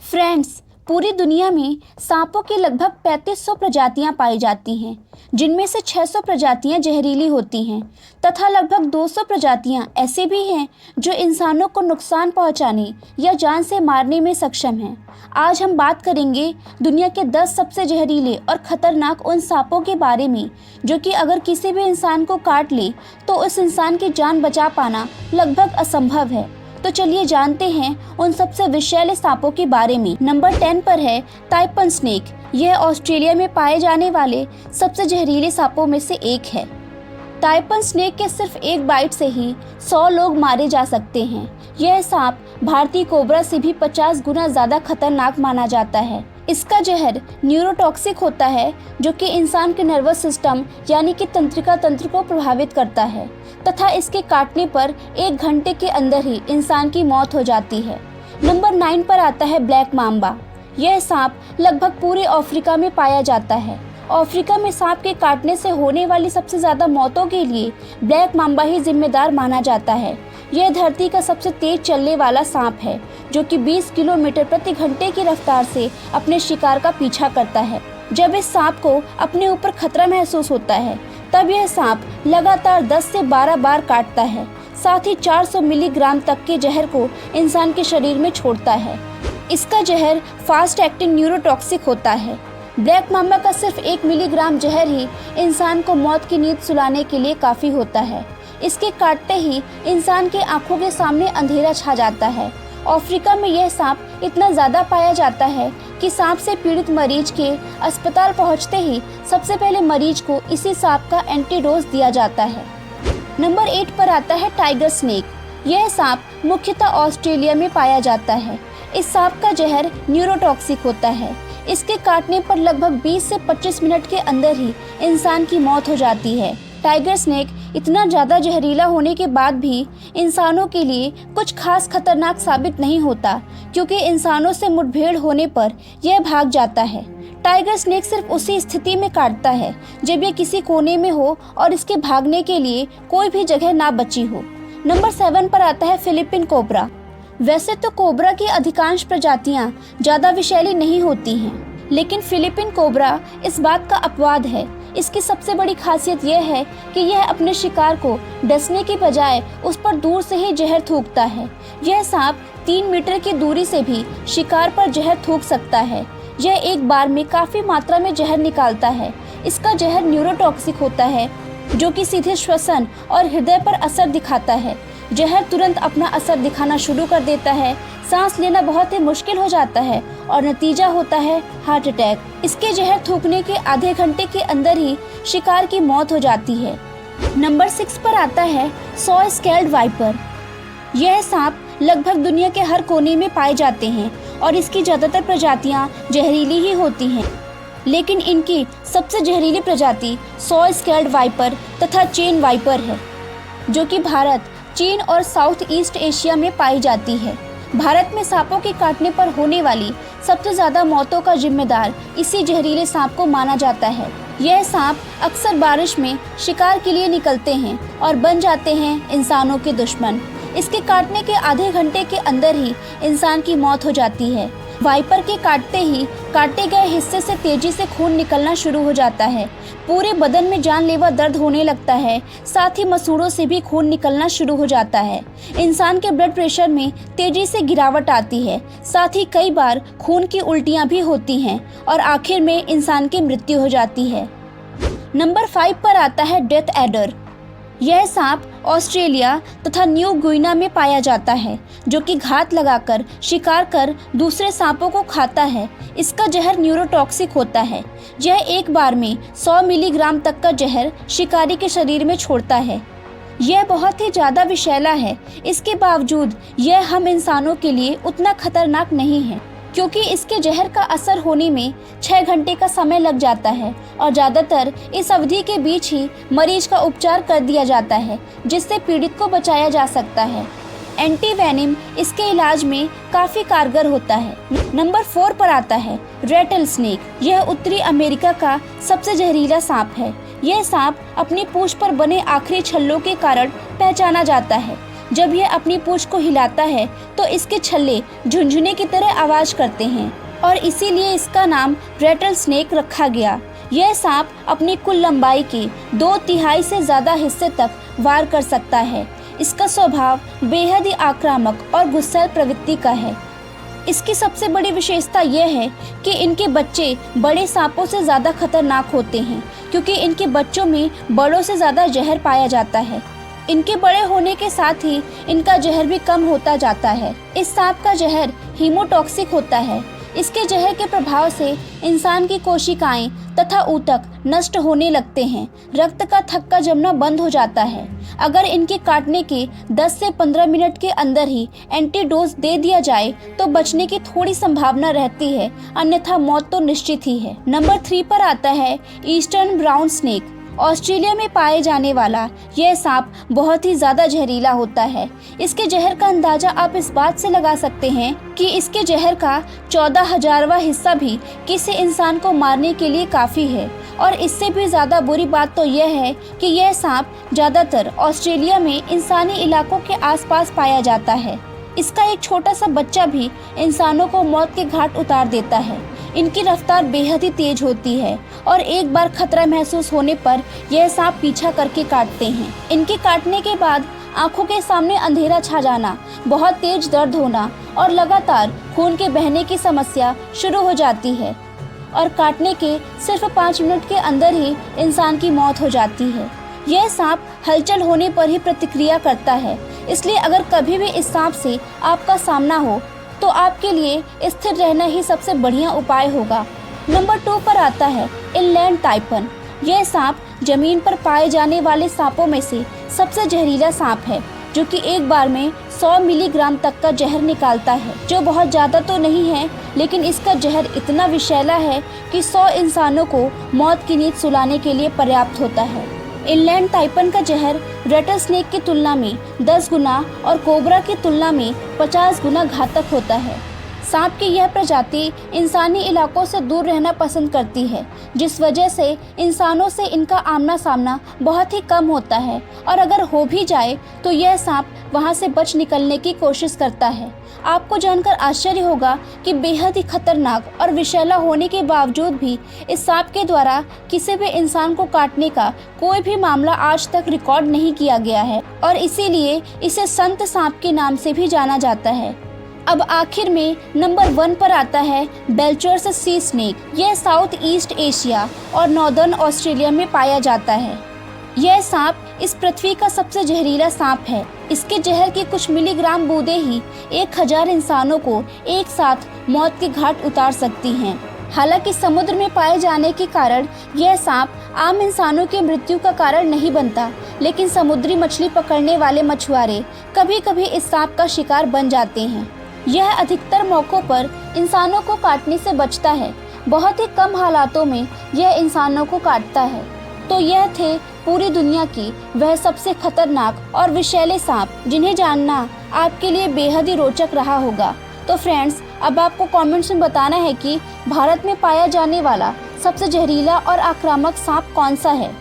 Friends, पूरी दुनिया में सांपों की लगभग 3500 प्रजातियां पाई जाती हैं, जिनमें से 600 प्रजातियां जहरीली होती हैं तथा लगभग 200 प्रजातियां ऐसे भी हैं जो इंसानों को नुकसान पहुंचाने या जान से मारने में सक्षम हैं। आज हम बात करेंगे दुनिया के 10 सबसे जहरीले और ख़तरनाक उन सांपों के बारे में जो कि अगर किसी भी इंसान को काट ले तो उस इंसान की जान बचा पाना लगभग असंभव है। तो चलिए जानते हैं उन सबसे विषैले सांपों के बारे में। नंबर 10 पर है ताइपन स्नेक। यह ऑस्ट्रेलिया में पाए जाने वाले सबसे जहरीले सांपों में से एक है। ताइपन स्नेक के सिर्फ एक बाइट से ही 100 लोग मारे जा सकते हैं। यह सांप भारतीय कोबरा से भी 50 गुना ज़्यादा खतरनाक माना जाता है। इसका जहर न्यूरोटॉक्सिक होता है जो कि इंसान के नर्वस सिस्टम यानी कि तंत्रिका तंत्र को प्रभावित करता है तथा इसके काटने पर 1 घंटे के अंदर ही इंसान की मौत हो जाती है। नंबर 9 पर आता है ब्लैक माम्बा। यह सांप लगभग पूरे अफ्रीका में पाया जाता है। अफ्रीका में सांप के काटने से होने वाली सबसे ज़्यादा मौतों के लिए ब्लैक माम्बा ही जिम्मेदार माना जाता है। यह धरती का सबसे तेज चलने वाला सांप है जो कि 20 किलोमीटर प्रति घंटे की रफ्तार से अपने शिकार का पीछा करता है। जब इस सांप को अपने ऊपर खतरा महसूस होता है तब यह सांप लगातार 10 से 12 बार काटता है। साथ ही 400 मिलीग्राम तक के जहर को इंसान के शरीर में छोड़ता है। इसका जहर फास्ट एक्टिंग न्यूरोटॉक्सिक होता है। ब्लैक माम्बा का सिर्फ 1 मिलीग्राम जहर ही इंसान को मौत की नींद सुलाने के लिए काफ़ी होता है। इसके काटते ही इंसान की आंखों के सामने अंधेरा छा जाता है। अफ्रीका में यह सांप इतना ज़्यादा पाया जाता है कि सांप से पीड़ित मरीज के अस्पताल पहुंचते ही सबसे पहले मरीज को इसी सांप का एंटीडोज दिया जाता है। नंबर 8 पर आता है टाइगर स्नेक। यह सांप मुख्यतः ऑस्ट्रेलिया में पाया जाता है। इस सांप का जहर न्यूरोटॉक्सिक होता है। इसके काटने पर लगभग 20 से 25 मिनट के अंदर ही इंसान की मौत हो जाती है। टाइगर स्नेक इतना ज़्यादा जहरीला होने के बाद भी इंसानों के लिए कुछ खास खतरनाक साबित नहीं होता क्योंकि इंसानों से मुठभेड़ होने पर यह भाग जाता है। टाइगर स्नेक सिर्फ उसी स्थिति में काटता है जब यह किसी कोने में हो और इसके भागने के लिए कोई भी जगह ना बची हो। नंबर 7 पर आता है फिलीपीन कोबरा। वैसे तो कोबरा की अधिकांश प्रजातियां ज़्यादा विषैली नहीं होती हैं, लेकिन फिलीपीन कोबरा इस बात का अपवाद है। इसकी सबसे बड़ी खासियत यह है कि यह अपने शिकार को डसने की बजाय उस पर दूर से ही जहर थूकता है। यह सांप 3 मीटर की दूरी से भी शिकार पर जहर थूक सकता है। यह एक बार में काफ़ी मात्रा में जहर निकालता है। इसका जहर न्यूरोटॉक्सिक होता है जो कि सीधे श्वसन और हृदय पर असर दिखाता है। जहर तुरंत अपना असर दिखाना शुरू कर देता है। सांस लेना बहुत ही मुश्किल हो जाता है और नतीजा होता है हार्ट अटैक। इसके जहर थूकने के आधे घंटे के अंदर ही शिकार की मौत हो जाती है। नंबर 6 पर आता है सॉ स्केल्ड वाइपर। यह सांप लगभग दुनिया के हर कोने में पाए जाते हैं और इसकी ज़्यादातर प्रजातियां जहरीली ही होती हैं, लेकिन इनकी सबसे जहरीली प्रजाति सॉ स्केल्ड वाइपर तथा चेन वाइपर है जो कि भारत, चीन और साउथ ईस्ट एशिया में पाई जाती है। भारत में सांपों के काटने पर होने वाली सबसे ज़्यादा मौतों का जिम्मेदार इसी जहरीले सांप को माना जाता है। यह सांप अक्सर बारिश में शिकार के लिए निकलते हैं और बन जाते हैं इंसानों के दुश्मन। इसके काटने के आधे घंटे के अंदर ही इंसान की मौत हो जाती है। वाइपर के काटते ही काटे गए हिस्से से तेजी से खून निकलना शुरू हो जाता है। पूरे बदन में जानलेवा दर्द होने लगता है। साथ ही मसूड़ों से भी खून निकलना शुरू हो जाता है। इंसान के ब्लड प्रेशर में तेजी से गिरावट आती है। साथ ही कई बार खून की उल्टियां भी होती हैं और आखिर में इंसान की मृत्यु हो जाती है। नंबर 5 पर आता है डेथ एडर। यह सांप ऑस्ट्रेलिया तथा न्यू गुइना में पाया जाता है जो कि घात लगाकर शिकार कर दूसरे सांपों को खाता है। इसका जहर न्यूरोटॉक्सिक होता है। यह एक बार में 100 मिलीग्राम तक का जहर शिकारी के शरीर में छोड़ता है। यह बहुत ही ज़्यादा विषैला है। इसके बावजूद यह हम इंसानों के लिए उतना खतरनाक नहीं है क्योंकि इसके जहर का असर होने में 6 घंटे का समय लग जाता है और ज़्यादातर इस अवधि के बीच ही मरीज का उपचार कर दिया जाता है जिससे पीड़ित को बचाया जा सकता है। एंटीवेनिम इसके इलाज में काफ़ी कारगर होता है। नंबर 4 पर आता है रेटल स्नेक। यह उत्तरी अमेरिका का सबसे जहरीला सांप है। यह सांप अपनी पूंछ पर बने आखिरी छल्लों के कारण पहचाना जाता है। जब यह अपनी पूंछ को हिलाता है तो इसके छल्ले झुनझुने की तरह आवाज करते हैं और इसीलिए इसका नाम रेटल स्नेक रखा गया। यह सांप अपनी कुल लंबाई के 2/3 से ज़्यादा हिस्से तक वार कर सकता है। इसका स्वभाव बेहद ही आक्रामक और गुस्सैल प्रवृत्ति का है। इसकी सबसे बड़ी विशेषता यह है कि इनके बच्चे बड़े सांपों से ज़्यादा खतरनाक होते हैं, क्योंकि इनके बच्चों में बड़ों से ज़्यादा जहर पाया जाता है। इनके बड़े होने के साथ ही इनका जहर भी कम होता जाता है। इस सांप का जहर हीमोटॉक्सिक होता है। इसके जहर के प्रभाव से इंसान की कोशिकाएं तथा ऊतक नष्ट होने लगते हैं। रक्त का थक्का जमना बंद हो जाता है। अगर इनके काटने के 10 से 15 मिनट के अंदर ही एंटीडोज दे दिया जाए तो बचने की थोड़ी संभावना रहती है, अन्यथा मौत तो निश्चित ही है। नंबर 3 पर आता है ईस्टर्न ब्राउन स्नेक। ऑस्ट्रेलिया में पाए जाने वाला यह सांप बहुत ही ज़्यादा जहरीला होता है। इसके जहर का अंदाज़ा आप इस बात से लगा सकते हैं कि इसके जहर का 14,000वां हिस्सा भी किसी इंसान को मारने के लिए काफ़ी है। और इससे भी ज़्यादा बुरी बात तो यह है कि यह सांप ज़्यादातर ऑस्ट्रेलिया में इंसानी इलाकों के आसपास पाया जाता है। इसका एक छोटा सा बच्चा भी इंसानों को मौत के घाट उतार देता है। इनकी रफ्तार बेहद ही तेज होती है और एक बार खतरा महसूस होने पर यह सांप पीछा करके काटते हैं। इनके काटने के बाद आंखों के सामने अंधेरा छा जाना, बहुत तेज दर्द होना और लगातार खून के बहने की समस्या शुरू हो जाती है और काटने के सिर्फ 5 मिनट के अंदर ही इंसान की मौत हो जाती है। यह सांप हलचल होने पर ही प्रतिक्रिया करता है, इसलिए अगर कभी भी इस सांप से आपका सामना हो तो आपके लिए स्थिर रहना ही सबसे बढ़िया उपाय होगा। नंबर 2 पर आता है इनलैंड ताइपन। यह सांप जमीन पर पाए जाने वाले सांपों में से सबसे जहरीला सांप है, जो कि एक बार में 100 मिलीग्राम तक का जहर निकालता है, जो बहुत ज़्यादा तो नहीं है, लेकिन इसका जहर इतना विषैला है कि 100 इंसानों को मौत की नींद सुलाने के लिए पर्याप्त होता है। इनलैंड ताइपन का जहर रेटल स्नेक की तुलना में 10 गुना और कोबरा की तुलना में 50 गुना घातक होता है। सांप की यह प्रजाति इंसानी इलाकों से दूर रहना पसंद करती है, जिस वजह से इंसानों से इनका आमना सामना बहुत ही कम होता है और अगर हो भी जाए तो यह सांप वहां से बच निकलने की कोशिश करता है। आपको जानकर आश्चर्य होगा कि बेहद ही खतरनाक और विषैला होने के बावजूद भी इस सांप के द्वारा किसी भी इंसान को काटने का कोई भी मामला आज तक रिकॉर्ड नहीं किया गया है और इसीलिए इसे संत सांप के नाम से भी जाना जाता है। अब आखिर में नंबर 1 पर आता है बेल्चर्स सी स्नेक। यह साउथ ईस्ट एशिया और नॉर्दर्न ऑस्ट्रेलिया में पाया जाता है। यह सांप इस पृथ्वी का सबसे जहरीला सांप है। इसके जहर की कुछ मिलीग्राम बूंदें ही 1000 इंसानों को एक साथ मौत के घाट उतार सकती हैं। हालांकि समुद्र में पाए जाने के कारण यह सांप आम इंसानों की मृत्यु का कारण नहीं बनता, लेकिन समुद्री मछली पकड़ने वाले मछुआरे कभी कभी इस सांप का शिकार बन जाते हैं। यह अधिकतर मौकों पर इंसानों को काटने से बचता है। बहुत ही कम हालातों में यह इंसानों को काटता है। तो यह थे पूरी दुनिया की वह सबसे खतरनाक और विषैले सांप, जिन्हें जानना आपके लिए बेहद ही रोचक रहा होगा। तो फ्रेंड्स, अब आपको कमेंट्स में बताना है कि भारत में पाया जाने वाला सबसे जहरीला और आक्रामक सांप कौन सा है।